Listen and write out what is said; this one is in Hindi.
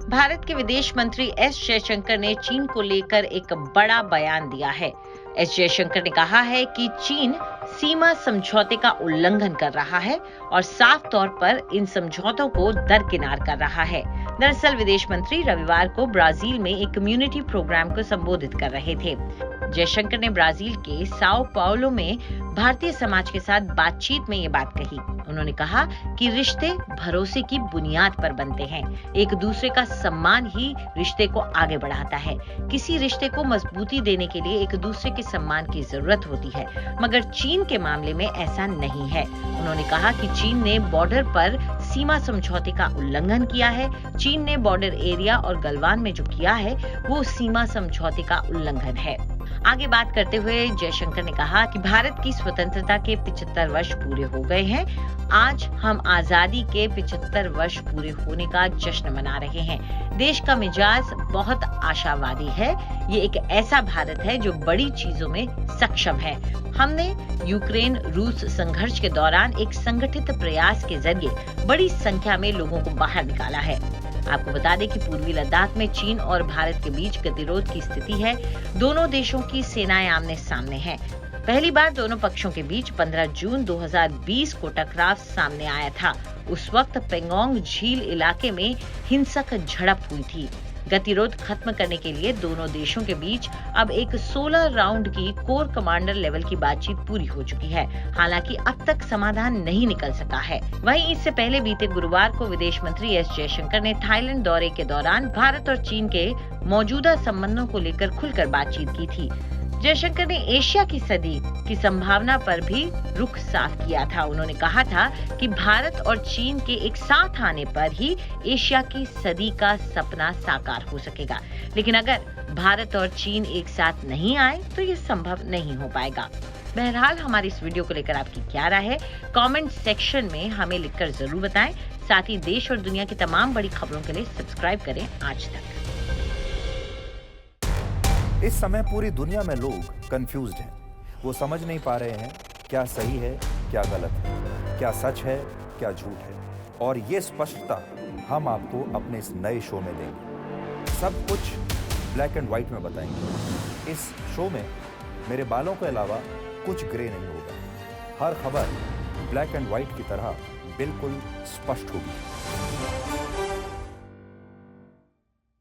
भारत के विदेश मंत्री एस जयशंकर ने चीन को लेकर एक बड़ा बयान दिया है। एस जयशंकर ने कहा है कि चीन सीमा समझौते का उल्लंघन कर रहा है और साफ तौर पर इन समझौतों को दरकिनार कर रहा है। दरअसल विदेश मंत्री रविवार को ब्राजील में एक कम्युनिटी प्रोग्राम को संबोधित कर रहे थे। जयशंकर ने ब्राजील के साओ पाउलो में भारतीय समाज के साथ बातचीत में ये बात कही। उन्होंने कहा कि रिश्ते भरोसे की बुनियाद पर बनते हैं। एक दूसरे का सम्मान ही रिश्ते को आगे बढ़ाता है। किसी रिश्ते को मजबूती देने के लिए एक दूसरे के सम्मान की जरूरत होती है, मगर चीन के मामले में ऐसा नहीं है। उन्होंने कहा कि चीन ने बॉर्डर पर सीमा समझौते का उल्लंघन किया है। चीन ने बॉर्डर एरिया और गलवान में जो किया है वो सीमा समझौते का उल्लंघन है। आगे बात करते हुए जयशंकर ने कहा कि भारत की स्वतंत्रता के 75 वर्ष पूरे हो गए हैं। आज हम आजादी के 75 वर्ष पूरे होने का जश्न मना रहे हैं। देश का मिजाज बहुत आशावादी है। ये एक ऐसा भारत है जो बड़ी चीजों में सक्षम है। हमने यूक्रेन रूस संघर्ष के दौरान एक संगठित प्रयास के जरिए बड़ी संख्या में लोगों को बाहर निकाला है। आपको बता दें कि पूर्वी लद्दाख में चीन और भारत के बीच गतिरोध की स्थिति है। दोनों देशों की सेनाएं आमने सामने हैं। पहली बार दोनों पक्षों के बीच 15 जून 2020 को टकराव सामने आया था। उस वक्त पेंगोंग झील इलाके में हिंसक झड़प हुई थी। गतिरोध खत्म करने के लिए दोनों देशों के बीच अब एक 16 राउंड की कोर कमांडर लेवल की बातचीत पूरी हो चुकी है। हालांकि अब तक समाधान नहीं निकल सका है। वहीं इससे पहले बीते गुरुवार को विदेश मंत्री एस जयशंकर ने थाईलैंड दौरे के दौरान भारत और चीन के मौजूदा संबंधों को लेकर खुलकर बातचीत की थी। जयशंकर ने एशिया की सदी की संभावना पर भी रुख साफ किया था। उन्होंने कहा था कि भारत और चीन के एक साथ आने पर ही एशिया की सदी का सपना साकार हो सकेगा, लेकिन अगर भारत और चीन एक साथ नहीं आए तो ये संभव नहीं हो पाएगा। बहरहाल हमारी इस वीडियो को लेकर आपकी क्या राय है, कमेंट सेक्शन में हमें लिखकर जरूर बताएं। साथ ही देश और दुनिया की तमाम बड़ी खबरों के लिए सब्सक्राइब करें आज तक। इस समय पूरी दुनिया में लोग कंफ्यूज्ड हैं। वो समझ नहीं पा रहे हैं क्या सही है, क्या गलत है, क्या सच है, क्या झूठ है। और ये स्पष्टता हम आपको अपने इस नए शो में देंगे। सब कुछ ब्लैक एंड व्हाइट में बताएंगे। इस शो में मेरे बालों के अलावा कुछ ग्रे नहीं होगा। हर खबर ब्लैक एंड व्हाइट की तरह बिल्कुल स्पष्ट होगी।